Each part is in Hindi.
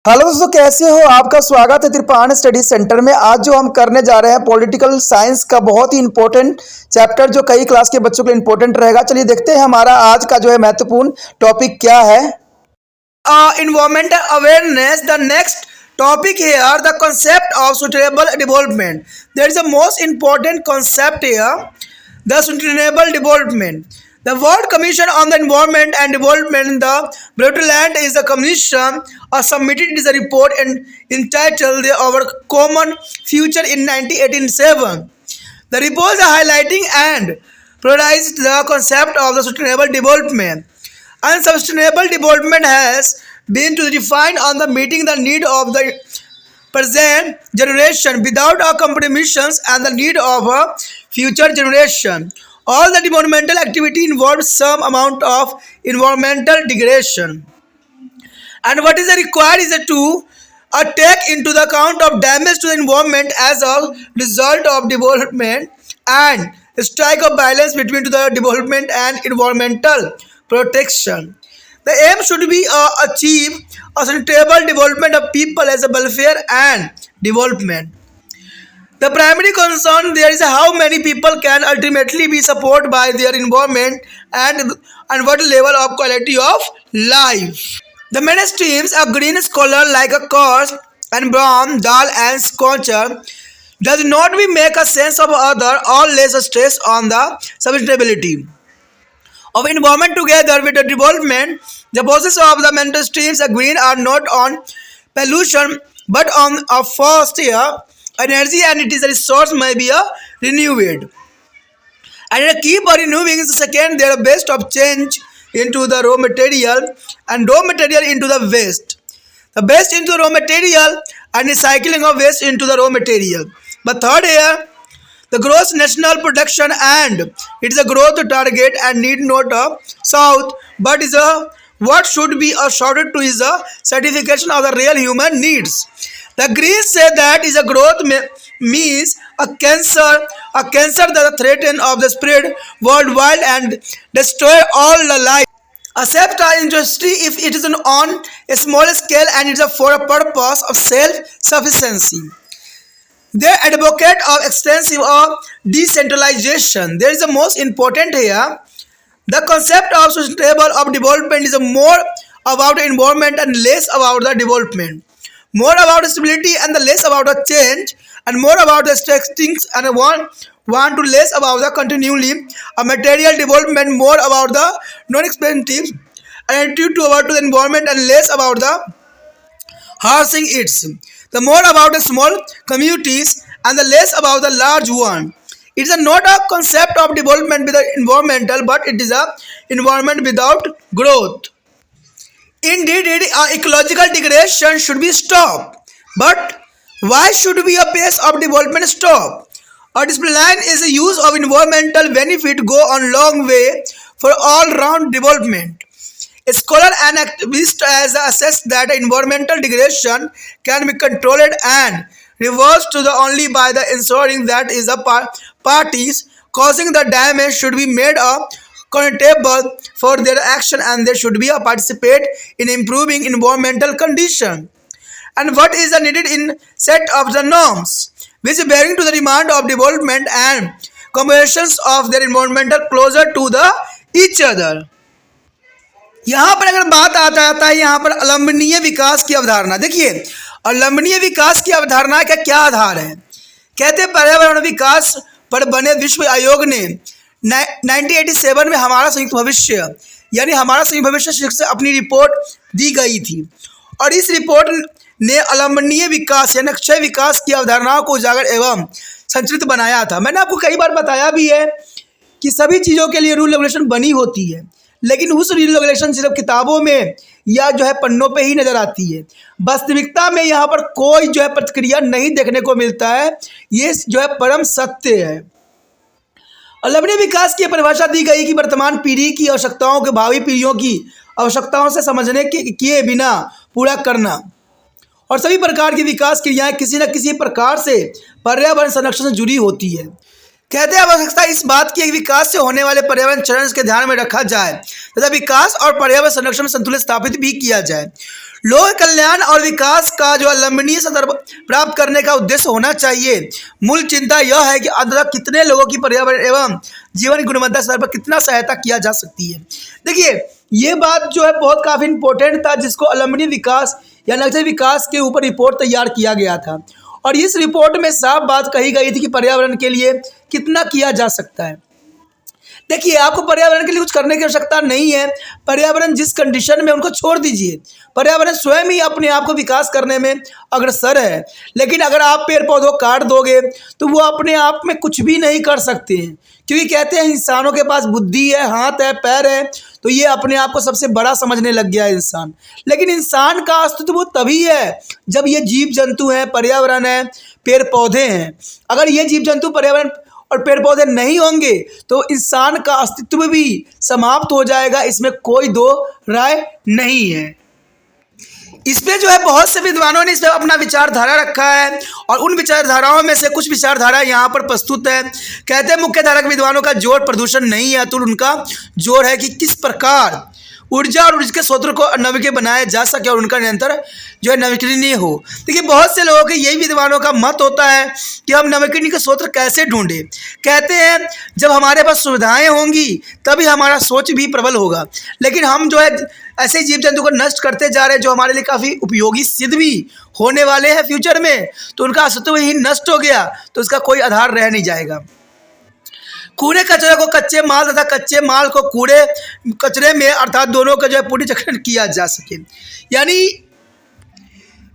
हेलो दोस्तों, कैसे हो? आपका स्वागत है त्रिपाण स्टडी सेंटर में। आज जो हम करने जा रहे हैं पॉलिटिकल साइंस का बहुत ही इंपॉर्टेंट चैप्टर, जो कई क्लास के बच्चों के लिए इंपॉर्टेंट रहेगा। चलिए देखते हैं हमारा आज का जो है महत्वपूर्ण टॉपिक क्या है। Environmental awareness. The next topic here, the concept of sustainable development. There is a most important concept here, the sustainable development. The World Commission on the Environment and Development, the Brundtland is the commission submitted is a report entitled Our Common Future in 1987. The report is highlighting and prioritized the concept of the sustainable development. And sustainable development has been to define on the meeting the need of the present generation without a compromises and the need of a future generation. All the developmental activity involves some amount of environmental degradation. And what is required is to take into the account of damage to the environment as a result of development and strike a balance between the development and environmental protection. The aim should be achieve a sustainable development of people as a welfare and development. The primary concern there is how many people can ultimately be supported by their environment and what level of quality of life. The mainstreams a green scholar like a course and brown, dal and scorcher does not we make a sense of other or less stress on the sustainability of environment together with the development. The process of the mental streams are green are not on pollution but on a first air energy, and it is a resource may be a renewed. And a key for renewing is the second they are best of change into the raw material and raw material into the waste. The best into raw material and recycling of waste into the raw material. But third here, the gross national production and it is a growth target and need not a south but is a what should be shouted to is a certification of the real human needs. The Greens say that is a growth means a cancer that threaten of the spread worldwide and destroy all the life. Accept our industry if it is on a small scale and it is for a purpose of self-sufficiency. They advocate of extensive of decentralization. There is the most important here. The concept of sustainable of development is more about the environment and less about the development. More about stability and the less about the change, and more about the things and want to less about the continually a material development, more about the non-expensive attitude toward to the environment and less about the harshing its. The more about the small communities and the less about the large one. It is not a concept of development with the environmental, but it is a environment without growth. Indeed, ecological degradation should be stopped. But why should we a pace of development stop? A discipline is the use of environmental benefit go on long way for all round development. A scholar and activist has assessed that environmental degradation can be controlled and reversed to the only by the ensuring that is the parties causing the damage should be made accountable for their action, and they should be a participate in improving environmental condition. And what is the needed in set of the norms which bearing to the demand of development and combinations of their environmental closer to the each other. यहाँ पर अगर बात आता है यहाँ पर अलंबनीय विकास की अवधारणा। देखिए, अलंबनीय विकास की अवधारणा का क्या आधार है? कहते हैं पर्यावरण विकास पर बने विश्व आयोग ने 1987 में हमारा संयुक्त भविष्य यानी हमारा संयुक्त भविष्य शीर्षक से अपनी रिपोर्ट दी गई थी, और इस रिपोर्ट ने अलंबनीय विकास यानी अक्षय विकास की अवधारणाओं को उजागर एवं संचित बनाया था। मैंने आपको कई बार बताया भी है कि सभी चीज़ों के लिए रूल रेगुलेशन बनी होती है, लेकिन उस रूल रेगुलेशन सिर्फ किताबों में या जो है पन्नों पे ही नज़र आती है। वास्तविकता में यहाँ पर कोई जो है प्रतिक्रिया नहीं देखने को मिलता है। ये जो है परम सत्य है। अलंबनीय विकास की परिभाषा दी गई कि वर्तमान पीढ़ी की आवश्यकताओं को भावी पीढ़ियों की आवश्यकताओं से समझने के किए बिना पूरा करना, और सभी प्रकार की विकास क्रियाएं किसी न किसी प्रकार से पर्यावरण संरक्षण से जुड़ी होती है। कहते हैं आवश्यकता इस बात की विकास से होने वाले पर्यावरण चरण के ध्यान में रखा जाए तथा विकास और पर्यावरण संरक्षण में संतुलन स्थापित भी किया जाए। लोक कल्याण और विकास का जो अवलंबनीय स्तर प्राप्त करने का उद्देश्य होना चाहिए। मूल चिंता यह है कि अंततः कितने लोगों की पर्यावरण एवं जीवन गुणवत्ता स्तर पर कितना सहायता किया जा सकती है। देखिए, ये बात जो है बहुत काफ़ी इंपॉर्टेंट था, जिसको अवलंबनीय विकास या लक्ष्य विकास के ऊपर रिपोर्ट तैयार किया गया था और इस रिपोर्ट में साफ बात कही गई थी कि पर्यावरण के लिए कितना किया जा सकता है। देखिए, आपको पर्यावरण के लिए कुछ करने की आवश्यकता नहीं है। पर्यावरण जिस कंडीशन में, उनको छोड़ दीजिए। पर्यावरण स्वयं ही अपने आप को विकास करने में अग्रसर है। लेकिन अगर आप पेड़ पौधों काट दोगे तो वो अपने आप में कुछ भी नहीं कर सकते हैं, क्योंकि कहते हैं इंसानों के पास बुद्धि है, हाथ है, पैर है, तो ये अपने आप को सबसे बड़ा समझने लग गया है इंसान। लेकिन इंसान का अस्तित्व वो तभी है जब ये जीव जंतु हैं, पर्यावरण है, पेड़ पौधे हैं। अगर ये जीव जंतु, पर्यावरण और पेड़ पौधे नहीं होंगे तो इंसान का अस्तित्व भी समाप्त हो जाएगा। इसमें कोई दो राय नहीं है। इस पे जो है बहुत से विद्वानों ने इस पे अपना विचारधारा रखा है और उन विचारधाराओं में से कुछ विचारधारा यहाँ पर प्रस्तुत है। कहते हैं मुख्य धारा के विद्वानों का जोर प्रदूषण नहीं है, तो उनका जोर है कि किस प्रकार ऊर्जा और ऊर्जा के स्रोतों को नवीकरणीय बनाया जा सके और उनका निरंतर जो है नवीकरणीय हो। देखिए, बहुत से लोगों के यही विद्वानों का मत होता है कि हम नवीकरणीय के स्रोत कैसे ढूंढें। कहते हैं जब हमारे पास सुविधाएं होंगी तभी हमारा सोच भी प्रबल होगा। लेकिन हम जो है ऐसे जीव जंतु को नष्ट करते जा रहे हैं जो हमारे लिए काफ़ी उपयोगी सिद्ध भी होने वाले हैं फ्यूचर में, तो उनका अस्तित्व ही नष्ट हो गया तो उसका कोई आधार रह नहीं जाएगा। कूड़े कचरे को कच्चे माल तथा कच्चे माल को कूड़े कचरे में, अर्थात दोनों का जो है पुनर्चक्रण किया जा सके। यानी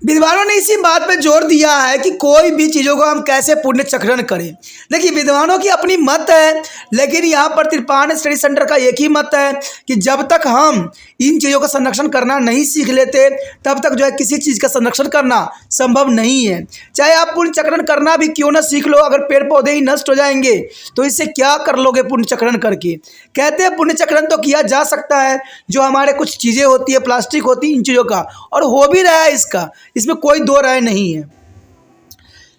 विद्वानों ने इसी बात पे जोर दिया है कि कोई भी चीज़ों को हम कैसे पुनर्चक्रण करें। देखिए, विद्वानों की अपनी मत है, लेकिन यहाँ पर त्रिपाण स्टडी सेंटर का एक ही मत है कि जब तक हम इन चीज़ों का संरक्षण करना नहीं सीख लेते तब तक जो है किसी चीज़ का संरक्षण करना संभव नहीं है। चाहे आप पुनर्चक्रण करना भी क्यों ना सीख लो, अगर पेड़ पौधे ही नष्ट हो जाएंगे तो इससे क्या कर लोगे पुनर्चक्रण करके। कहते हैं पुनर्चक्रण तो किया जा सकता है, जो हमारे कुछ चीज़ें होती है, प्लास्टिक होती है, इन चीज़ों का, और हो भी रहा है इसका, इसमें कोई दो राय नहीं है।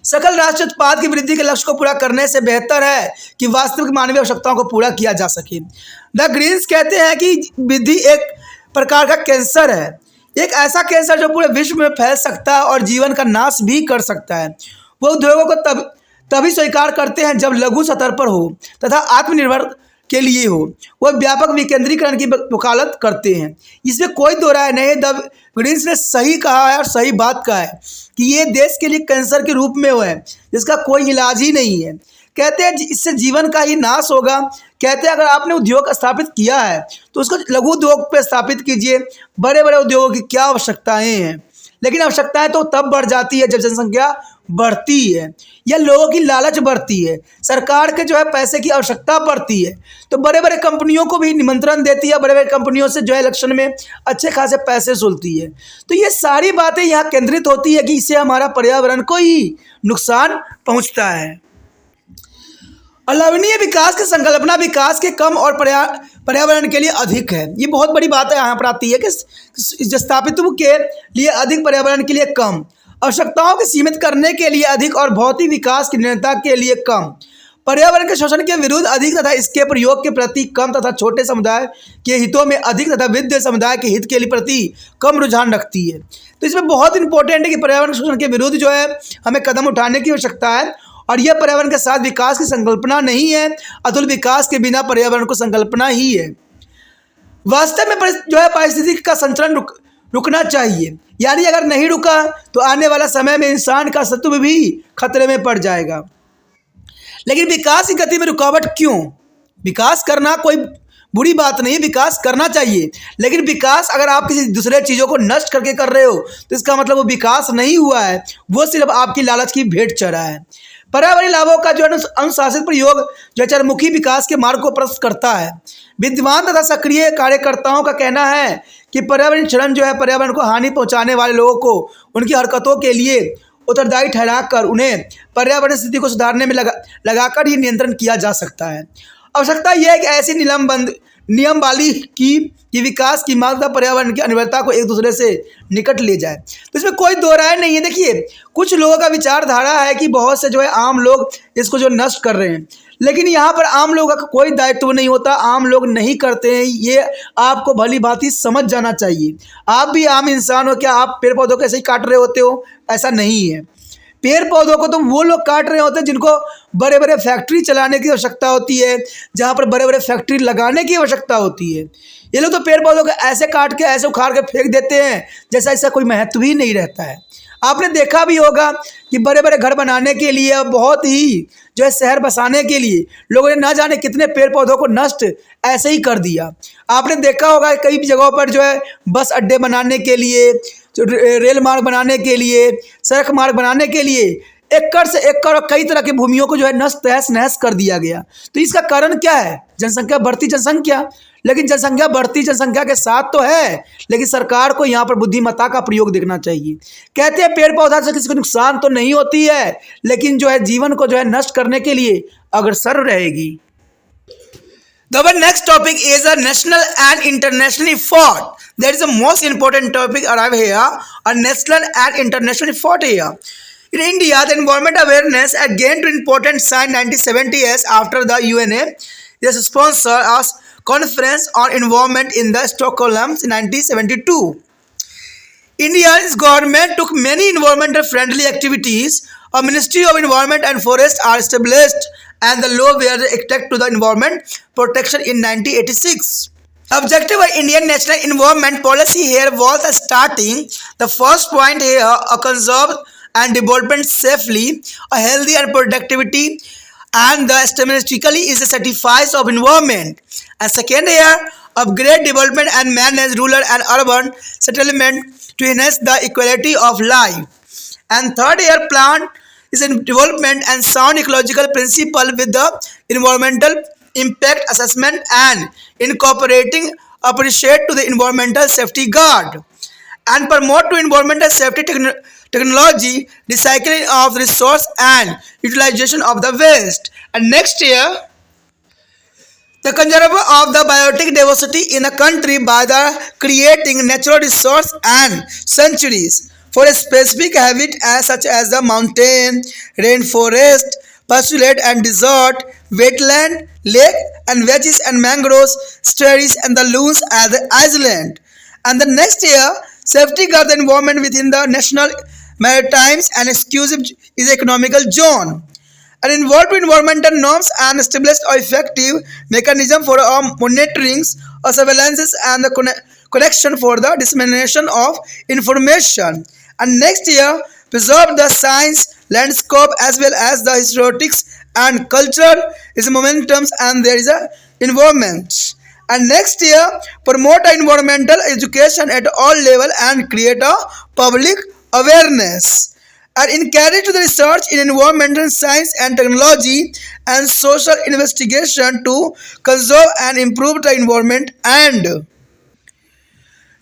सकल राष्ट्रीय उत्पाद की वृद्धि के लक्ष्य को पूरा करने से बेहतर है कि वास्तविक मानवीय आवश्यकताओं को पूरा किया जा सके। द ग्रीन्स कहते हैं कि वृद्धि एक प्रकार का कैंसर है, एक ऐसा कैंसर जो पूरे विश्व में फैल सकता है और जीवन का नाश भी कर सकता है। वो उद्योगों को तभी स्वीकार करते हैं जब लघु स्तर पर हो तथा आत्मनिर्भर के लिए हो। वह व्यापक विकेंद्रीकरण की वकालत करते हैं, इसमें कोई दो राय नहीं। द ग्रीन्स ने सही कहा है और सही बात कहा है कि ये देश के लिए कैंसर के रूप में है जिसका कोई इलाज ही नहीं है। कहते हैं इससे जीवन का ही नाश होगा। कहते हैं अगर आपने उद्योग स्थापित किया है तो उसको लघु उद्योग पे स्थापित कीजिए। बड़े बड़े उद्योगों की क्या आवश्यकताएं हैं, लेकिन आवश्यकताएं तो तब बढ़ जाती है जब जनसंख्या बढ़ती है या लोगों की लालच बढ़ती है, सरकार के जो है पैसे की आवश्यकता बढ़ती है, तो बड़े बड़े कंपनियों को भी निमंत्रण देती है, बड़े बड़े कंपनियों से जो है इलेक्शन में अच्छे खासे पैसे सुलती है। तो ये सारी बातें यहाँ केंद्रित होती है कि इससे हमारा पर्यावरण को ही नुकसान पहुँचता है। अलावनीय विकास की संकल्पना विकास के कम और पर्यावरण के लिए अधिक है। ये बहुत बड़ी बात है यहाँ पर आती है कि स्थापित्व के लिए अधिक, पर्यावरण के लिए कम, आवश्यकताओं को सीमित करने के लिए अधिक और भौतिक विकास की निरंतरता के लिए कम, पर्यावरण के शोषण के विरुद्ध अधिक तथा इसके प्रयोग के प्रति कम तथा छोटे समुदाय के हितों में अधिक तथा वृद्ध समुदाय के हित के लिए प्रति कम रुझान रखती है। तो इसमें बहुत इंपॉर्टेंट है कि पर्यावरण शोषण के विरुद्ध जो है हमें कदम उठाने की आवश्यकता है और यह पर्यावरण के साथ विकास की संकल्पना नहीं है, अतुल विकास के बिना पर्यावरण को संकल्पना ही है। वास्तव में जो है पारिस्थितिकी का संचरण रुकना चाहिए, यानी अगर नहीं रुका तो आने वाला समय में इंसान का अस्तित्व भी खतरे में पड़ जाएगा। लेकिन विकास की गति में रुकावट क्यों? विकास करना कोई बुरी बात नहीं, विकास करना चाहिए, लेकिन विकास अगर आप किसी दूसरे चीज़ों को नष्ट करके कर रहे हो तो इसका मतलब वो विकास नहीं हुआ है, वो सिर्फ आपकी लालच की भेंट चढ़ा है। पर्यावरणीय लाभों का जो अनुशासित प्रयोग जो चरमुखी विकास के मार्ग को प्रशस्त करता है। विद्वान तथा सक्रिय कार्यकर्ताओं का कहना है कि पर्यावरण क्षरण जो है पर्यावरण को हानि पहुंचाने वाले लोगों को उनकी हरकतों के लिए उत्तरदायी ठहराकर उन्हें पर्यावरण स्थिति को सुधारने में लगाकर ही नियंत्रण किया जा सकता है। आवश्यकता यह है कि ऐसी नियम वाली कि विकास की मांग तथा पर्यावरण की अनिवार्यता को एक दूसरे से निकट ले जाए। तो इसमें कोई दो राय नहीं है। देखिए, कुछ लोगों का विचारधारा है कि बहुत से जो है आम लोग इसको जो नष्ट कर रहे हैं, लेकिन यहाँ पर आम लोगों का कोई दायित्व नहीं होता, आम लोग नहीं करते हैं। ये आपको भली भांति समझ जाना चाहिए। आप भी आम इंसान हो, क्या आप पेड़ पौधों को ऐसे ही काट रहे होते हो? ऐसा नहीं है। पेड़ पौधों को तो वो लोग काट रहे होते हैं जिनको बड़े बड़े फैक्ट्री चलाने की आवश्यकता होती है, जहाँ पर बड़े बड़े फैक्ट्री लगाने की आवश्यकता होती है। ये लोग तो पेड़ पौधों को ऐसे काट के, ऐसे उखाड़ के फेंक देते हैं जैसा इसका कोई महत्व ही नहीं रहता है। आपने देखा भी होगा कि बड़े बड़े घर बनाने के लिए, बहुत ही जो है शहर बसाने के लिए लोगों ने ना जाने कितने पेड़ पौधों को नष्ट ऐसे ही कर दिया। आपने देखा होगा कई जगहों पर जो है बस अड्डे बनाने के लिए, जो रेल मार्ग बनाने के लिए, सड़क मार्ग बनाने के लिए एकड़ से एकड़ और कई तरह की भूमियों को जो है नष्ट तहस नहस कर दिया गया। तो इसका कारण क्या है? जनसंख्या, बढ़ती जनसंख्या। लेकिन जनसंख्या बढ़ती जनसंख्या के साथ तो है, लेकिन सरकार को यहाँ पर बुद्धिमत्ता का प्रयोग देखना चाहिए। कहते हैं पेड़ पौधा से किसी को नुकसान तो नहीं होती है, लेकिन जो है जीवन को जो है नष्ट करने के लिए अग्रसर रहेगी। The next topic is a national and international effort. That is the most important topic arrive here. A national and international effort here. In India, the environment awareness had gained to important sign 1970s after the UNA is sponsor a conference on environment in the Stockholm in 1972. India's government took many environmental friendly activities. A Ministry of Environment and Forest are established and the law were enacted to the environment protection in 1986. Objective of Indian National Environment Policy here was the starting. The first point here, a conserve and development safely, a healthy and productivity, and the systematically is a certifies of environment. And second here, upgrade development and manage rural and urban settlement to enhance the equality of life. And third here, plan is in development and sound ecological principle with the environmental impact assessment and incorporating appreciate to the environmental safety guard and promote to environmental safety technology, recycling of resource and utilization of the waste. And next year, the conservation of the biotic diversity in a country by the creating natural resource and sanctuaries for a specific habitat such as the mountain, rainforest, pasturage and desert, wetland, lake and wedges and mangroves, estuaries and the lagoons as the island. And the next year, safeguard the environment within the national maritime and exclusive is economical zone. And involved environmental norms and established effective mechanism for monitoring, surveillance and the connection for the dissemination of information. And next year, preserve the science, landscape as well as the historics and culture is momentums and there is a environment. And next year, promote environmental education at all level and create a public awareness. And encourage the research in environmental science and technology and social investigation to conserve and improve the environment and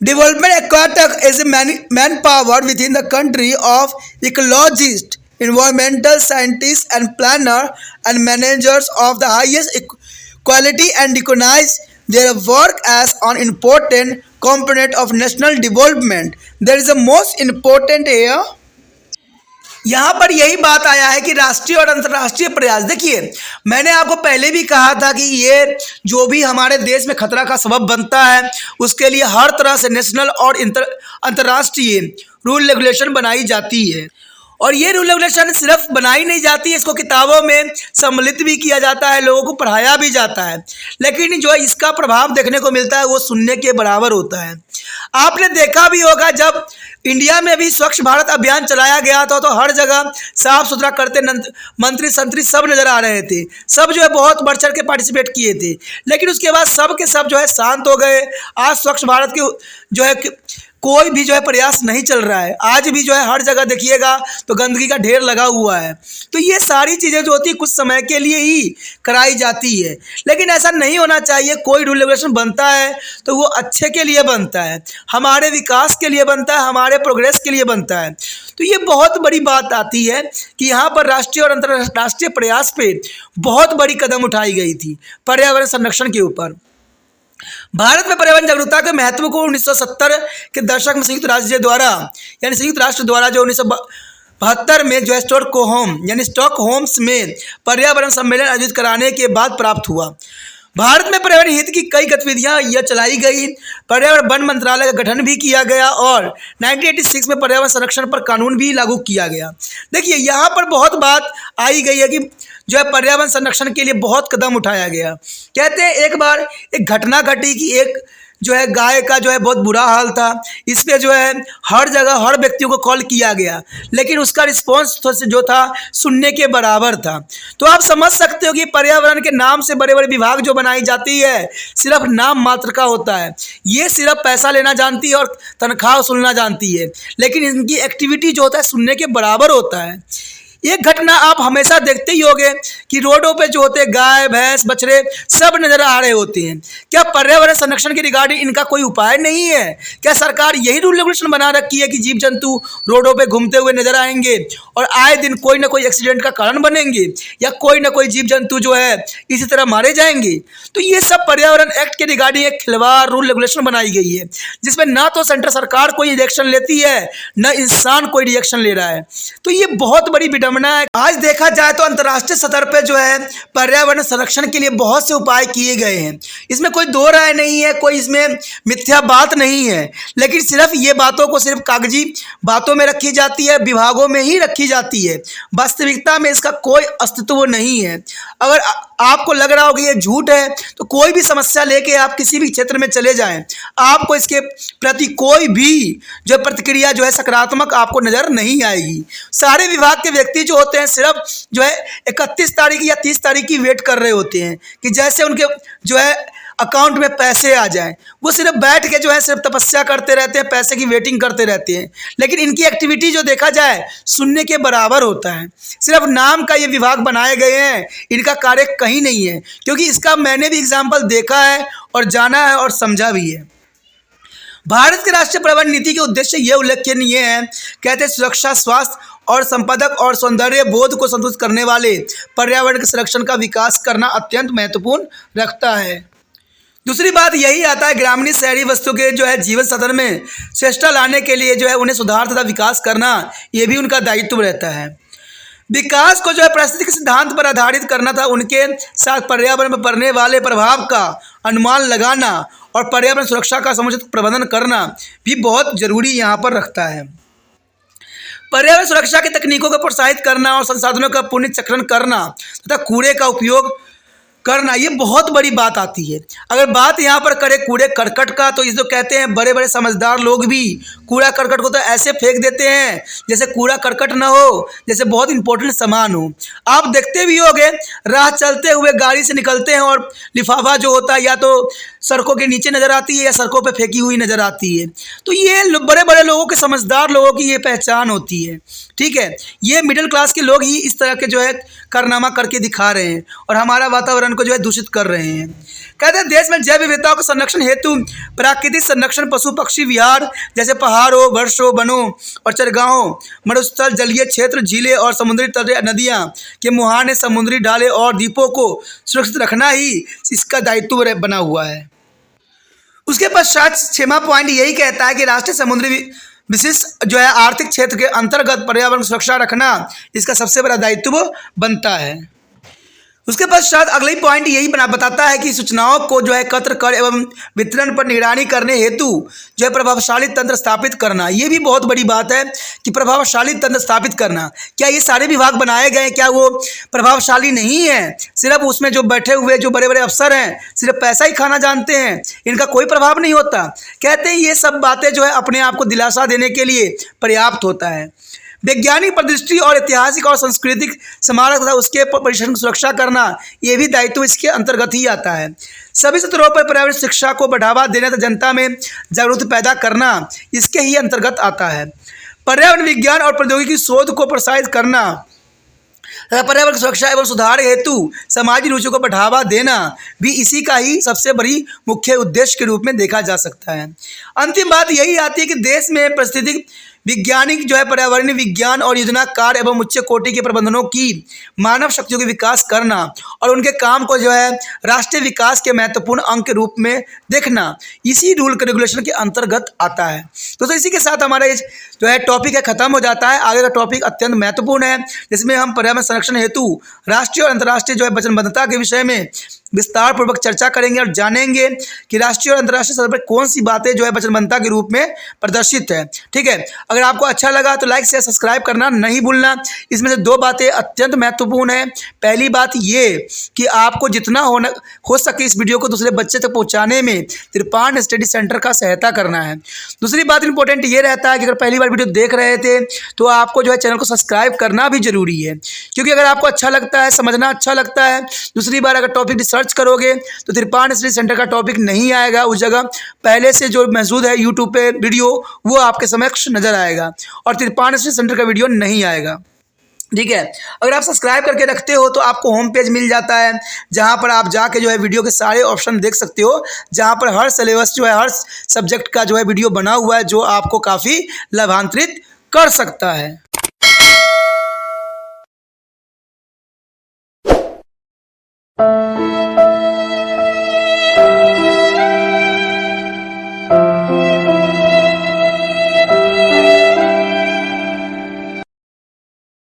development aquatic is a manpower within the country of ecologists, environmental scientists and planner and managers of the highest quality and recognize their work as an important component of national development. There is a most important here. यहाँ पर यही बात आया है कि राष्ट्रीय और अंतर्राष्ट्रीय प्रयास। देखिए, मैंने आपको पहले भी कहा था कि ये जो भी हमारे देश में खतरा का सबब बनता है उसके लिए हर तरह से नेशनल और अंतर्राष्ट्रीय रूल रेगुलेशन बनाई जाती है। और ये रूल रेगुलेशन सिर्फ बनाई नहीं जाती है, इसको किताबों में सम्मिलित भी किया जाता है, लोगों को पढ़ाया भी जाता है, लेकिन जो इसका प्रभाव देखने को मिलता है वो शून्य के बराबर होता है। आपने देखा भी होगा जब इंडिया में भी स्वच्छ भारत अभियान चलाया गया था तो हर जगह साफ सुथरा करते मंत्री संतरी सब नजर आ रहे थे, सब जो है बहुत बढ़ चढ़ के पार्टिसिपेट किए थे, लेकिन उसके बाद सब के सब जो है शांत हो गए। आज स्वच्छ भारत की जो है कोई भी जो है प्रयास नहीं चल रहा है। आज भी जो है हर जगह देखिएगा तो गंदगी का ढेर लगा हुआ है। तो ये सारी चीज़ें जो होती है कुछ समय के लिए ही कराई जाती है, लेकिन ऐसा नहीं होना चाहिए। कोई रूल रेगुलेशन बनता है तो वो अच्छे के लिए बनता है, हमारे विकास के लिए बनता है, हमारे प्रोग्रेस के लिए बनता है। तो ये बहुत बड़ी बात आती है कि यहाँ पर राष्ट्रीय और अंतर्राष्ट्रीय प्रयास पे बहुत बड़ी कदम उठाई गई थी पर्यावरण संरक्षण के ऊपर। भारत में पर्यावरण जागरूकता के महत्व को 1970 के दशक में संयुक्त राष्ट्र द्वारा जो 1972 में जो है स्टॉकहोम्स में पर्यावरण सम्मेलन आयोजित कराने के बाद प्राप्त हुआ। भारत में पर्यावरण हित की कई गतिविधियां यह चलाई गई। पर्यावरण वन मंत्रालय का गठन भी किया गया और 1986 में पर्यावरण संरक्षण पर कानून भी लागू किया गया। देखिए यहाँ पर बहुत बात आई गई है कि जो है पर्यावरण संरक्षण के लिए बहुत कदम उठाया गया। कहते हैं एक बार एक घटना घटी कि एक जो है गाय का जो है बहुत बुरा हाल था। इस पे जो है हर जगह हर व्यक्तियों को कॉल किया गया, लेकिन उसका रिस्पॉन्स जो था सुनने के बराबर था। तो आप समझ सकते हो कि पर्यावरण के नाम से बड़े बड़े विभाग जो बनाई जाती है सिर्फ नाम मात्र का होता है। ये सिर्फ पैसा लेना जानती है और तनख्वाह वसूलना जानती है, लेकिन इनकी एक्टिविटी जो होता है सुनने के बराबर होता है। एक घटना आप हमेशा देखते ही होंगे कि रोडों पे जो होते हैं गाय भैंस बछड़े सब नजर आ रहे होते हैं। क्या पर्यावरण संरक्षण के रिगार्डिंग इनका कोई उपाय नहीं है? क्या सरकार यही रूल रेगुलेशन बना रखी है कि जीव जंतु रोडों पे घूमते हुए नजर आएंगे और आए दिन कोई ना कोई एक्सीडेंट का कारण बनेंगे या कोई ना कोई जीव जंतु जो है इसी तरह मारे जाएंगे? तो ये सब पर्यावरण एक्ट के रिगार्डिंग एक खिलवाड़ रूल रेगुलेशन बनाई गई है, जिसमें ना तो सेंट्रल सरकार कोई रिएक्शन लेती है न इंसान कोई रिएक्शन ले रहा है। तो ये बहुत बड़ी आज देखा जाए तो अंतर्राष्ट्रीय स्तर पे जो है पर्यावरण संरक्षण के लिए बहुत से उपाय किए गए हैं। इसमें कोई दो राय नहीं है, कोई इसमें मिथ्या बात नहीं है, लेकिन सिर्फ ये बातों को सिर्फ कागजी बातों में रखी जाती है, विभागों में ही रखी जाती है। वास्तविकता में इसका कोई अस्तित्व नहीं है। अगर आपको लग रहा हो कि ये झूठ है तो कोई भी समस्या लेके आप किसी भी क्षेत्र में चले जाएं, आपको इसके प्रति कोई भी जो प्रतिक्रिया जो है सकारात्मक आपको नजर नहीं आएगी। सारे विभाग के व्यक्ति जो होते हैं सिर्फ जो है 31 तारीख या 30 तारीख की वेट कर रहे होते हैं कि जैसे उनके जो है अकाउंट में पैसे आ जाएं। वो सिर्फ बैठ के जो है सिर्फ तपस्या करते रहते हैं, पैसे की वेटिंग करते रहते हैं, लेकिन इनकी एक्टिविटी जो देखा जाए सुनने के बराबर होता है। सिर्फ नाम का ये विभाग बनाए गए हैं, इनका कार्य कहीं नहीं है, क्योंकि इसका मैंने भी एग्जाम्पल देखा है और जाना है और समझा भी है। भारत की राष्ट्रीय पर्यावरण नीति के उद्देश्य ये उल्लेखनीय है, कहते हैं सुरक्षा, स्वास्थ्य और संपादक और सौंदर्य बोध को संतुष्ट करने वाले पर्यावरण के संरक्षण का विकास करना अत्यंत महत्वपूर्ण रखता है। दूसरी बात यही आता है ग्रामीण शहरी वस्तु के जो है जीवन स्तर में श्रेष्ठता लाने के लिए जो है उन्हें सुधार तथा विकास करना ये भी उनका दायित्व रहता है। विकास को जो है पारिस्थितिक सिद्धांत पर आधारित करना था, उनके साथ पर्यावरण पर पड़ने वाले प्रभाव का अनुमान लगाना और पर्यावरण सुरक्षा का समुचित प्रबंधन करना भी बहुत जरूरी यहाँ पर रखता है। पर्यावरण सुरक्षा की तकनीकों को प्रोत्साहित करना और संसाधनों का पुनर्चक्रण करना तथा कूड़े का उपयोग करना, ये बहुत बड़ी बात आती है। अगर बात यहाँ पर करें कूड़े करकट का, तो इस जो कहते हैं बड़े बड़े समझदार लोग भी कूड़ा करकट को तो ऐसे फेंक देते हैं जैसे कूड़ा करकट ना हो, जैसे बहुत इंपॉर्टेंट सामान हो। आप देखते भी होंगे राह चलते हुए गाड़ी से निकलते हैं और लिफाफा जो होता है या तो सड़कों के नीचे नज़र आती है या सड़कों पे फेंकी हुई नज़र आती है। तो ये बड़े बड़े लोगों के, समझदार लोगों की ये पहचान होती है। ठीक है, ये मिडिल क्लास के लोग ही इस तरह के जो है कारनामा करके दिखा रहे हैं और हमारा वातावरण को जो है दूषित कर रहे हैं। कहते हैं देश में जैव विविधता के संरक्षण हेतु प्राकृतिक संरक्षण, पशु पक्षी विहार जैसे पहाड़ों, वर्षों, वनों और चरगाहों, मरुस्थल, जलीय क्षेत्र, झीलें और समुद्री तट, नदियाँ के मुहाने, समुद्री ढाले और द्वीपों को सुरक्षित रखना ही इसका दायित्व बना हुआ है। उसके पश्चात 6वां पॉइंट यही कहता है कि राष्ट्रीय समुद्री विशिष्ट जो है आर्थिक क्षेत्र के अंतर्गत पर्यावरण सुरक्षा रखना इसका सबसे बड़ा दायित्व बनता है। उसके पश्चात अगला ही पॉइंट यही बताता है कि सूचनाओं को जो है एकत्र कर एवं वितरण पर निगरानी करने हेतु जो है प्रभावशाली तंत्र स्थापित करना, ये भी बहुत बड़ी बात है कि प्रभावशाली तंत्र स्थापित करना। क्या ये सारे विभाग बनाए गए, क्या वो प्रभावशाली नहीं है? सिर्फ उसमें जो बैठे हुए जो बड़े बड़े अफसर हैं सिर्फ पैसा ही खाना जानते हैं, इनका कोई प्रभाव नहीं होता। कहते हैं ये सब बातें जो है अपने आप को दिलासा देने के लिए पर्याप्त होता है। वैज्ञानिक परिदृष्टि और ऐतिहासिक और सांस्कृतिक स्मारक तथा उसके परिसर की सुरक्षा करना, ये भी दायित्व इसके अंतर्गत ही आता है। सभी स्तरों पर पर्यावरण शिक्षा को बढ़ावा देना तथा जनता में जागरूकता पैदा करना इसके ही अंतर्गत आता है। पर्यावरण विज्ञान और प्रौद्योगिकी शोध को प्रोत्साहित करना तथा पर्यावरण सुरक्षा एवं सुधार हेतु समाजी रुचि को बढ़ावा देना भी इसी का ही सबसे बड़ी मुख्य उद्देश्य के रूप में देखा जा सकता है। अंतिम बात यही आती है कि देश में पारिस्थितिक वैज्ञानिक जो है पर्यावरणीय विज्ञान और योजनाकार एवं उच्च कोटि के प्रबंधनों की मानव शक्तियों के विकास करना और उनके काम को जो है राष्ट्रीय विकास के महत्वपूर्ण अंग के रूप में देखना इसी रूल रेगुलेशन के अंतर्गत आता है। तो इसी के साथ हमारा जो है टॉपिक है खत्म हो जाता है। आगे का टॉपिक अत्यंत महत्वपूर्ण है, जिसमें हम पर्यावरण संरक्षण हेतु राष्ट्रीय और अंतर्राष्ट्रीय जो है वचनबद्धता के विषय में विस्तार पूर्वक चर्चा करेंगे और जानेंगे कि राष्ट्रीय और अंतर्राष्ट्रीय स्तर पर कौन सी बातें जो है वचनबद्धता के रूप में प्रदर्शित है। ठीक है, अगर आपको अच्छा लगा तो लाइक शेयर सब्सक्राइब करना नहीं भूलना। इसमें से 2 बातें अत्यंत महत्वपूर्ण है। पहली बात ये कि आपको जितना हो सके इस वीडियो को दूसरे बच्चे तक पहुंचाने में त्रिपाण स्टडी सेंटर का सहायता करना है। दूसरी बात इंपॉर्टेंट ये रहता है कि अगर पहली बार वीडियो देख रहे थे तो आपको जो है चैनल को सब्सक्राइब करना भी जरूरी है, क्योंकि अगर आपको अच्छा लगता है, समझना अच्छा लगता है, दूसरी बार अगर टॉपिक रिसर्च करोगे तो त्रिपाण स्टडी सेंटर का टॉपिक नहीं आएगा उस जगह, पहले से जो मौजूद है यूट्यूब पे वीडियो वो आपके समक्ष नजर आएगा और त्रिपाण स्टडी सेंटर का वीडियो नहीं आएगा। ठीक है, अगर आप सब्सक्राइब करके रखते हो तो आपको होम पेज मिल जाता है, जहां पर आप जाके जो है वीडियो के सारे ऑप्शन देख सकते हो, जहां पर हर सिलेबस जो है हर सब्जेक्ट का जो है वीडियो बना हुआ है, जो आपको काफ़ी लाभान्वित कर सकता है।